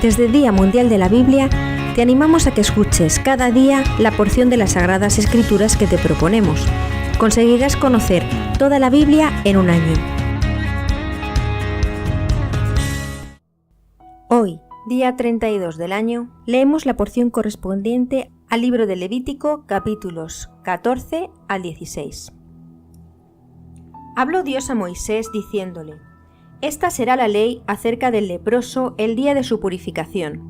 Desde el Día Mundial de la Biblia, te animamos a que escuches cada día la porción de las Sagradas Escrituras que te proponemos. Conseguirás conocer toda la Biblia en un año. Hoy, día 32 del año, leemos la porción correspondiente al libro de Levítico, capítulos 14 al 16. Habló Dios a Moisés diciéndole: Esta será la ley acerca del leproso el día de su purificación.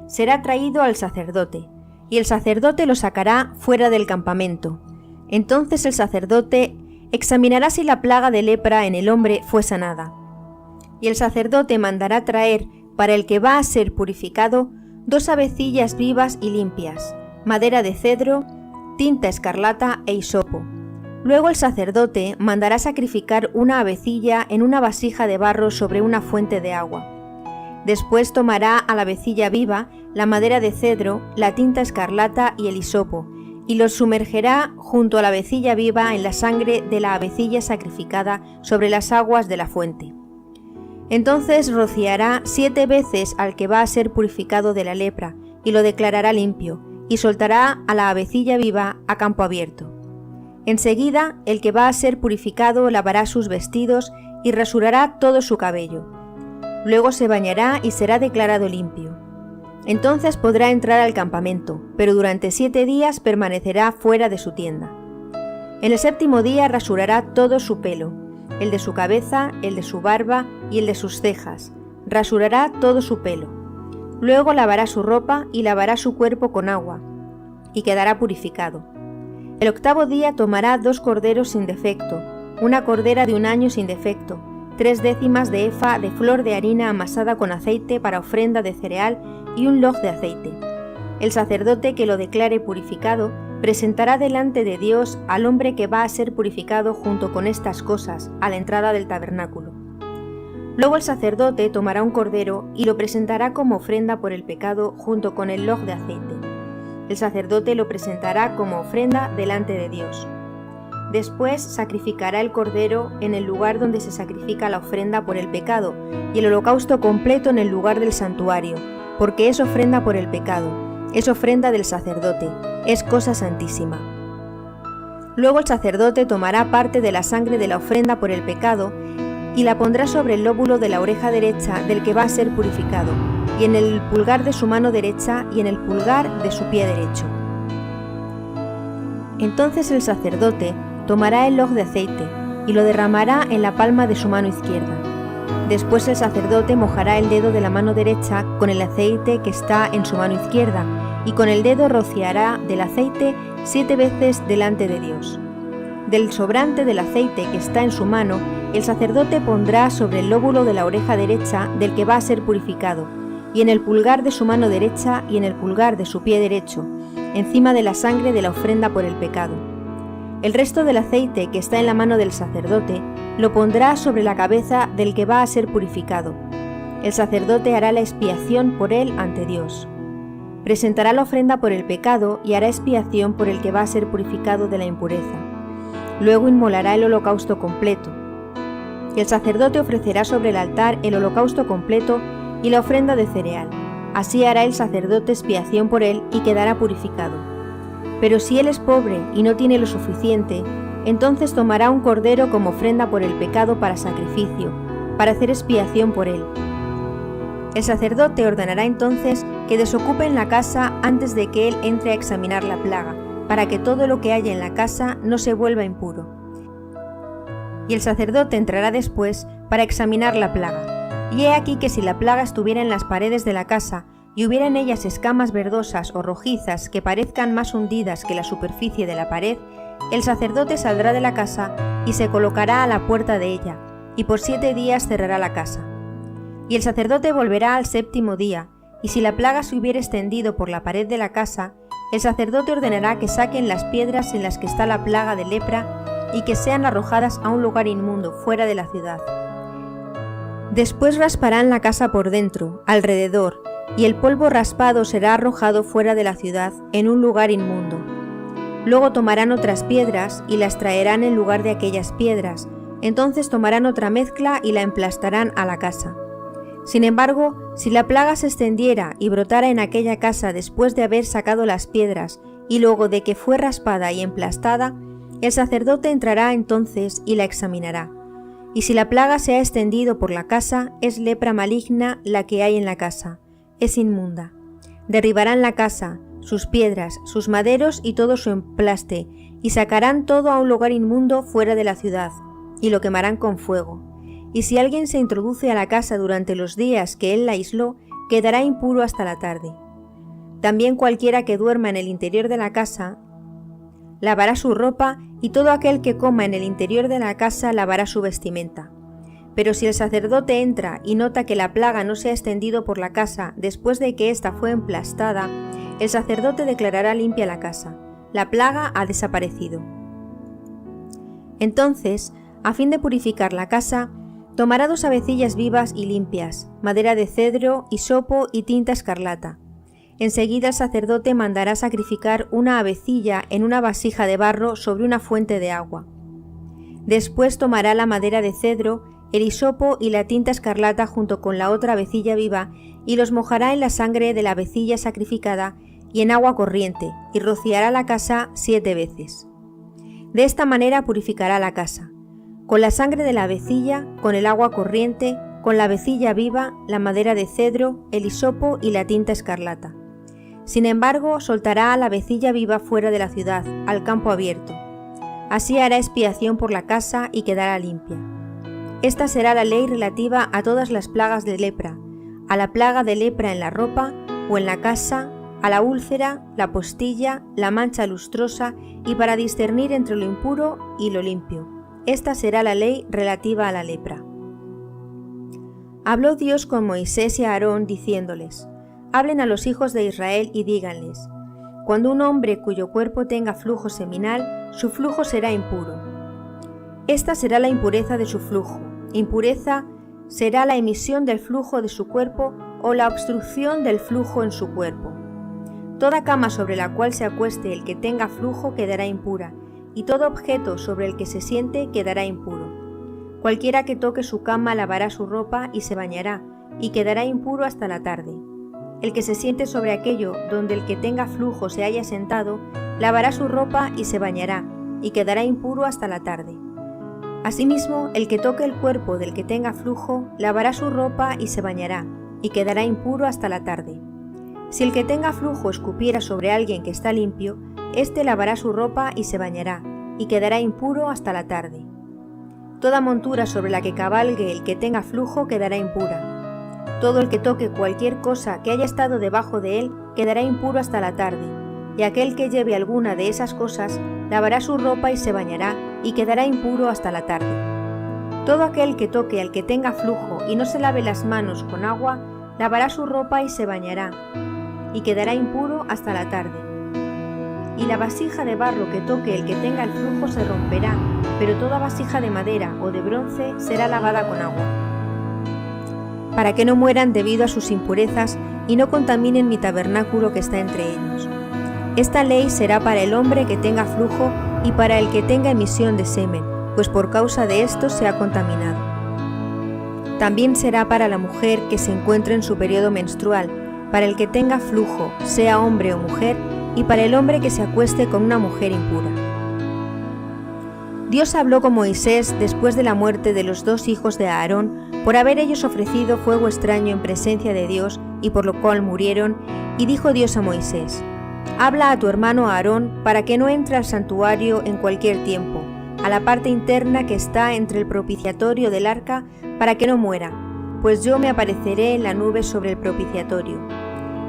Será traído al sacerdote, y el sacerdote lo sacará fuera del campamento. Entonces el sacerdote examinará si la plaga de lepra en el hombre fue sanada. Y el sacerdote mandará traer para el que va a ser purificado 2 avecillas vivas y limpias, madera de cedro, tinta escarlata e hisopo. Luego el sacerdote mandará sacrificar una avecilla en una vasija de barro sobre una fuente de agua. Después tomará a la avecilla viva, la madera de cedro, la tinta escarlata y el hisopo, y los sumergerá junto a la avecilla viva en la sangre de la avecilla sacrificada sobre las aguas de la fuente. Entonces rociará 7 veces al que va a ser purificado de la lepra, y lo declarará limpio, y soltará a la avecilla viva a campo abierto. Enseguida, el que va a ser purificado lavará sus vestidos y rasurará todo su cabello. Luego se bañará y será declarado limpio. Entonces podrá entrar al campamento, pero durante 7 días permanecerá fuera de su tienda. En el 7º día rasurará todo su pelo, el de su cabeza, el de su barba y el de sus cejas. Rasurará todo su pelo. Luego lavará su ropa y lavará su cuerpo con agua, y quedará purificado. El 8º día tomará 2 corderos sin defecto, una cordera de 1 año sin defecto, 3 décimas de efa de flor de harina amasada con aceite para ofrenda de cereal y un log de aceite. El sacerdote que lo declare purificado presentará delante de Dios al hombre que va a ser purificado junto con estas cosas a la entrada del tabernáculo. Luego el sacerdote tomará un cordero y lo presentará como ofrenda por el pecado junto con el log de aceite. El sacerdote lo presentará como ofrenda delante de Dios. Después sacrificará el cordero en el lugar donde se sacrifica la ofrenda por el pecado y el holocausto completo en el lugar del santuario, porque es ofrenda por el pecado, es ofrenda del sacerdote, es cosa santísima. Luego el sacerdote tomará parte de la sangre de la ofrenda por el pecado y la pondrá sobre el lóbulo de la oreja derecha del que va a ser purificado, y en el pulgar de su mano derecha y en el pulgar de su pie derecho. Entonces el sacerdote tomará el log de aceite y lo derramará en la palma de su mano izquierda. Después el sacerdote mojará el dedo de la mano derecha con el aceite que está en su mano izquierda y con el dedo rociará del aceite 7 veces delante de Dios. Del sobrante del aceite que está en su mano, el sacerdote pondrá sobre el lóbulo de la oreja derecha del que va a ser purificado, y en el pulgar de su mano derecha y en el pulgar de su pie derecho, encima de la sangre de la ofrenda por el pecado. El resto del aceite que está en la mano del sacerdote lo pondrá sobre la cabeza del que va a ser purificado. El sacerdote hará la expiación por él ante Dios. Presentará la ofrenda por el pecado y hará expiación por el que va a ser purificado de la impureza. Luego inmolará el holocausto completo. El sacerdote ofrecerá sobre el altar el holocausto completo y la ofrenda de cereal. Así hará el sacerdote expiación por él y quedará purificado. Pero si él es pobre y no tiene lo suficiente, entonces tomará un cordero como ofrenda por el pecado para sacrificio, para hacer expiación por él. El sacerdote ordenará entonces que desocupen la casa antes de que él entre a examinar la plaga, para que todo lo que haya en la casa no se vuelva impuro. Y el sacerdote entrará después para examinar la plaga. Y he aquí que si la plaga estuviera en las paredes de la casa, y hubiera en ellas escamas verdosas o rojizas que parezcan más hundidas que la superficie de la pared, el sacerdote saldrá de la casa y se colocará a la puerta de ella, y por 7 días cerrará la casa. Y el sacerdote volverá al 7º día, y si la plaga se hubiera extendido por la pared de la casa, el sacerdote ordenará que saquen las piedras en las que está la plaga de lepra y que sean arrojadas a un lugar inmundo fuera de la ciudad. Después rasparán la casa por dentro, alrededor, y el polvo raspado será arrojado fuera de la ciudad en un lugar inmundo. Luego tomarán otras piedras y las traerán en lugar de aquellas piedras, entonces tomarán otra mezcla y la emplastarán a la casa. Sin embargo, si la plaga se extendiera y brotara en aquella casa después de haber sacado las piedras y luego de que fue raspada y emplastada, el sacerdote entrará entonces y la examinará. Y si la plaga se ha extendido por la casa, es lepra maligna la que hay en la casa, es inmunda. Derribarán la casa, sus piedras, sus maderos y todo su emplaste, y sacarán todo a un lugar inmundo fuera de la ciudad, y lo quemarán con fuego. Y si alguien se introduce a la casa durante los días que él la aisló, quedará impuro hasta la tarde. También cualquiera que duerma en el interior de la casa, lavará su ropa, y todo aquel que coma en el interior de la casa lavará su vestimenta. Pero si el sacerdote entra y nota que la plaga no se ha extendido por la casa después de que ésta fue emplastada, el sacerdote declarará limpia la casa. La plaga ha desaparecido. Entonces, a fin de purificar la casa, tomará 2 avecillas vivas y limpias, madera de cedro, hisopo y tinta escarlata. Enseguida el sacerdote mandará sacrificar una avecilla en una vasija de barro sobre una fuente de agua. Después tomará la madera de cedro, el hisopo y la tinta escarlata junto con la otra avecilla viva y los mojará en la sangre de la avecilla sacrificada y en agua corriente, y rociará la casa 7 veces. De esta manera purificará la casa, con la sangre de la avecilla, con el agua corriente, con la avecilla viva, la madera de cedro, el hisopo y la tinta escarlata. Sin embargo, soltará a la avecilla viva fuera de la ciudad, al campo abierto. Así hará expiación por la casa y quedará limpia. Esta será la ley relativa a todas las plagas de lepra, a la plaga de lepra en la ropa o en la casa, a la úlcera, la postilla, la mancha lustrosa y para discernir entre lo impuro y lo limpio. Esta será la ley relativa a la lepra. Habló Dios con Moisés y a Aarón diciéndoles: hablen a los hijos de Israel y díganles: cuando un hombre cuyo cuerpo tenga flujo seminal, su flujo será impuro. Esta será la impureza de su flujo. Impureza será la emisión del flujo de su cuerpo o la obstrucción del flujo en su cuerpo. Toda cama sobre la cual se acueste el que tenga flujo quedará impura, y todo objeto sobre el que se siente quedará impuro. Cualquiera que toque su cama lavará su ropa y se bañará, y quedará impuro hasta la tarde. El que se siente sobre aquello donde el que tenga flujo se haya sentado, lavará su ropa y se bañará, y quedará impuro hasta la tarde. Asimismo, el que toque el cuerpo del que tenga flujo, lavará su ropa y se bañará, y quedará impuro hasta la tarde. Si el que tenga flujo escupiera sobre alguien que está limpio, éste lavará su ropa y se bañará, y quedará impuro hasta la tarde. Toda montura sobre la que cabalgue el que tenga flujo quedará impura. Todo el que toque cualquier cosa que haya estado debajo de él quedará impuro hasta la tarde, y aquel que lleve alguna de esas cosas lavará su ropa y se bañará, y quedará impuro hasta la tarde. Todo aquel que toque al que tenga flujo y no se lave las manos con agua, lavará su ropa y se bañará, y quedará impuro hasta la tarde. Y la vasija de barro que toque el que tenga el flujo se romperá, pero toda vasija de madera o de bronce será lavada con agua, para que no mueran debido a sus impurezas y no contaminen mi tabernáculo que está entre ellos. Esta ley será para el hombre que tenga flujo y para el que tenga emisión de semen, pues por causa de esto se ha contaminado. También será para la mujer que se encuentre en su periodo menstrual, para el que tenga flujo, sea hombre o mujer, y para el hombre que se acueste con una mujer impura. Dios habló con Moisés después de la muerte de los 2 hijos de Aarón, por haber ellos ofrecido fuego extraño en presencia de Dios, y por lo cual murieron, y dijo Dios a Moisés: habla a tu hermano Aarón para que no entre al santuario en cualquier tiempo, a la parte interna que está entre el propiciatorio del arca, para que no muera, pues yo me apareceré en la nube sobre el propiciatorio.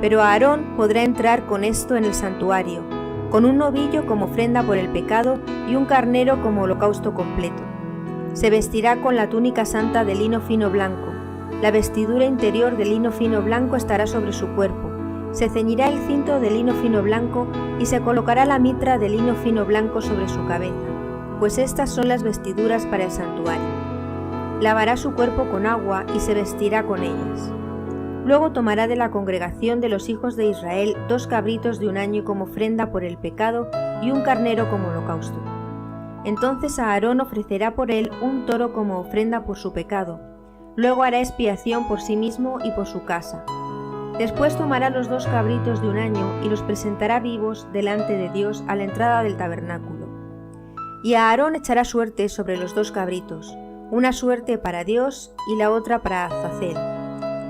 Pero Aarón podrá entrar con esto en el santuario, con un novillo como ofrenda por el pecado y un carnero como holocausto completo. Se vestirá con la túnica santa de lino fino blanco. La vestidura interior de lino fino blanco estará sobre su cuerpo. Se ceñirá el cinto de lino fino blanco y se colocará la mitra de lino fino blanco sobre su cabeza, pues estas son las vestiduras para el santuario. Lavará su cuerpo con agua y se vestirá con ellas. Luego tomará de la congregación de los hijos de Israel 2 cabritos de 1 año como ofrenda por el pecado y un carnero como holocausto. Entonces Aarón ofrecerá por él un toro como ofrenda por su pecado. Luego hará expiación por sí mismo y por su casa. Después tomará los 2 cabritos de un año y los presentará vivos delante de Dios a la entrada del tabernáculo. Y a Aarón echará suerte sobre los 2 cabritos, una suerte para Dios y la otra para Azazel.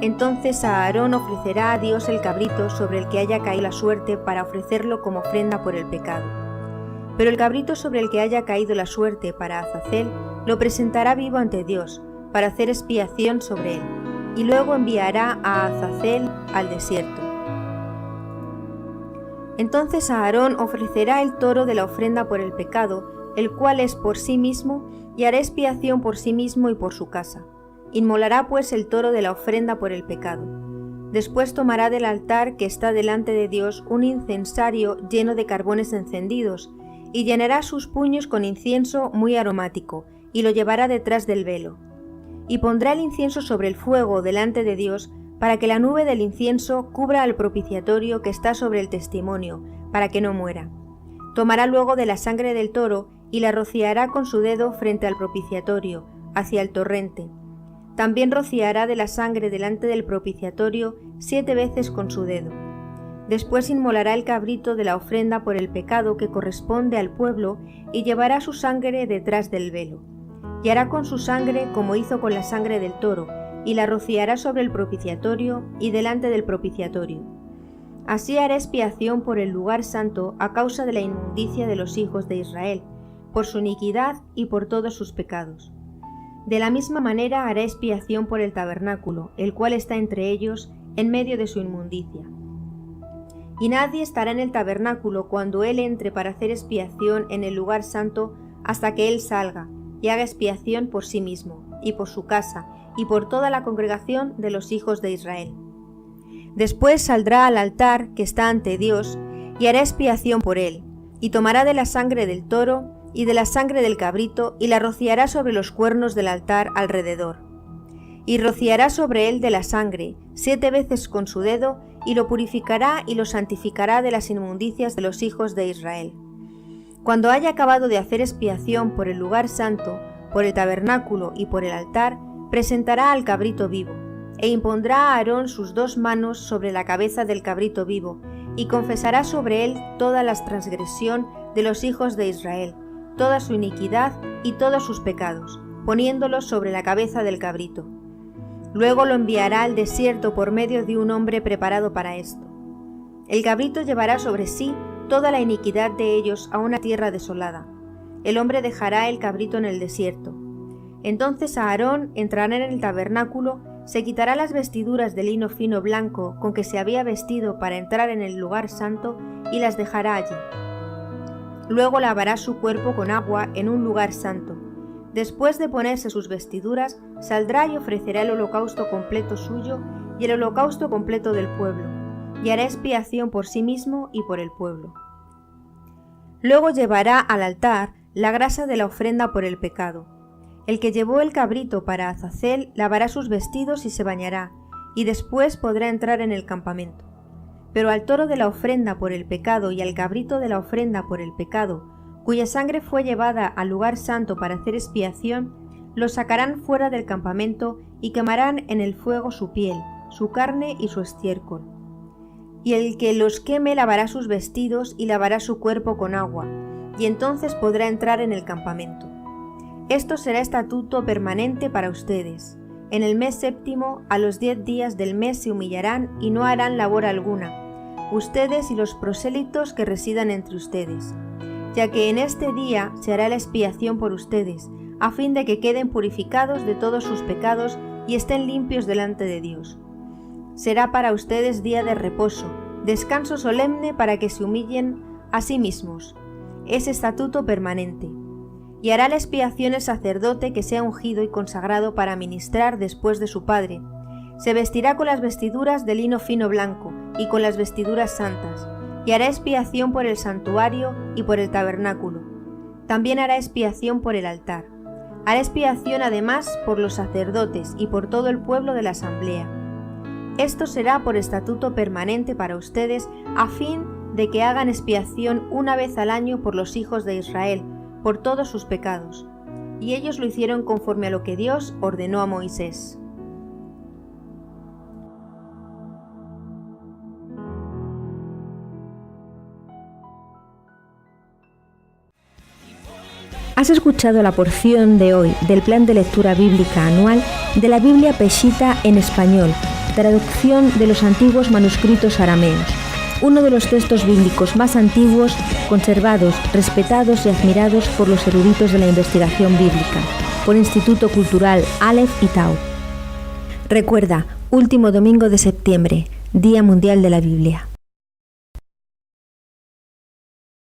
Entonces a Aarón ofrecerá a Dios el cabrito sobre el que haya caído la suerte para ofrecerlo como ofrenda por el pecado. Pero el cabrito sobre el que haya caído la suerte para Azazel lo presentará vivo ante Dios para hacer expiación sobre él, y luego enviará a Azazel al desierto. Entonces Aarón ofrecerá el toro de la ofrenda por el pecado, el cual es por sí mismo, y hará expiación por sí mismo y por su casa. Inmolará pues el toro de la ofrenda por el pecado. Después tomará del altar que está delante de Dios un incensario lleno de carbones encendidos, y llenará sus puños con incienso muy aromático, y lo llevará detrás del velo. Y pondrá el incienso sobre el fuego delante de Dios, para que la nube del incienso cubra al propiciatorio que está sobre el testimonio, para que no muera. Tomará luego de la sangre del toro, y la rociará con su dedo frente al propiciatorio, hacia el torrente. También rociará de la sangre delante del propiciatorio 7 veces con su dedo. Después inmolará el cabrito de la ofrenda por el pecado que corresponde al pueblo y llevará su sangre detrás del velo. Y hará con su sangre como hizo con la sangre del toro, y la rociará sobre el propiciatorio y delante del propiciatorio. Así hará expiación por el lugar santo a causa de la inmundicia de los hijos de Israel, por su iniquidad y por todos sus pecados. De la misma manera hará expiación por el tabernáculo, el cual está entre ellos, en medio de su inmundicia. Y nadie estará en el tabernáculo cuando él entre para hacer expiación en el lugar santo hasta que él salga y haga expiación por sí mismo, y por su casa, y por toda la congregación de los hijos de Israel. Después saldrá al altar que está ante Dios, y hará expiación por él, y tomará de la sangre del toro y de la sangre del cabrito, y la rociará sobre los cuernos del altar alrededor. Y rociará sobre él de la sangre 7 veces con su dedo, y lo purificará y lo santificará de las inmundicias de los hijos de Israel. Cuando haya acabado de hacer expiación por el lugar santo, por el tabernáculo y por el altar, presentará al cabrito vivo, e impondrá a Aarón sus 2 manos sobre la cabeza del cabrito vivo, y confesará sobre él toda la transgresión de los hijos de Israel, toda su iniquidad y todos sus pecados, poniéndolos sobre la cabeza del cabrito. Luego lo enviará al desierto por medio de un hombre preparado para esto. El cabrito llevará sobre sí toda la iniquidad de ellos a una tierra desolada. El hombre dejará el cabrito en el desierto. Entonces Aarón entrará en el tabernáculo, se quitará las vestiduras de lino fino blanco con que se había vestido para entrar en el lugar santo y las dejará allí. Luego lavará su cuerpo con agua en un lugar santo. Después de ponerse sus vestiduras, saldrá y ofrecerá el holocausto completo suyo y el holocausto completo del pueblo, y hará expiación por sí mismo y por el pueblo. Luego llevará al altar la grasa de la ofrenda por el pecado. El que llevó el cabrito para Azazel lavará sus vestidos y se bañará, y después podrá entrar en el campamento. Pero al toro de la ofrenda por el pecado y al cabrito de la ofrenda por el pecado, cuya sangre fue llevada al lugar santo para hacer expiación, los sacarán fuera del campamento y quemarán en el fuego su piel, su carne y su estiércol. Y el que los queme lavará sus vestidos y lavará su cuerpo con agua, y entonces podrá entrar en el campamento. Esto será estatuto permanente para ustedes. En el mes séptimo, a los 10 días del mes se humillarán y no harán labor alguna, ustedes y los prosélitos que residan entre ustedes, ya que en este día se hará la expiación por ustedes, a fin de que queden purificados de todos sus pecados y estén limpios delante de Dios. Será para ustedes día de reposo, descanso solemne para que se humillen a sí mismos. Es estatuto permanente. Y hará la expiación el sacerdote que sea ungido y consagrado para ministrar después de su padre. Se vestirá con las vestiduras de lino fino blanco y con las vestiduras santas, y hará expiación por el santuario y por el tabernáculo. También hará expiación por el altar. Hará expiación además por los sacerdotes y por todo el pueblo de la asamblea. Esto será por estatuto permanente para ustedes, a fin de que hagan expiación una vez al año por los hijos de Israel, por todos sus pecados. Y ellos lo hicieron conforme a lo que Dios ordenó a Moisés. Has escuchado la porción de hoy del plan de lectura bíblica anual de la Biblia Peshitta en español, traducción de los antiguos manuscritos arameos, uno de los textos bíblicos más antiguos, conservados, respetados y admirados por los eruditos de la investigación bíblica, por Instituto Cultural Aleph y Tau. Recuerda, último domingo de septiembre, Día Mundial de la Biblia.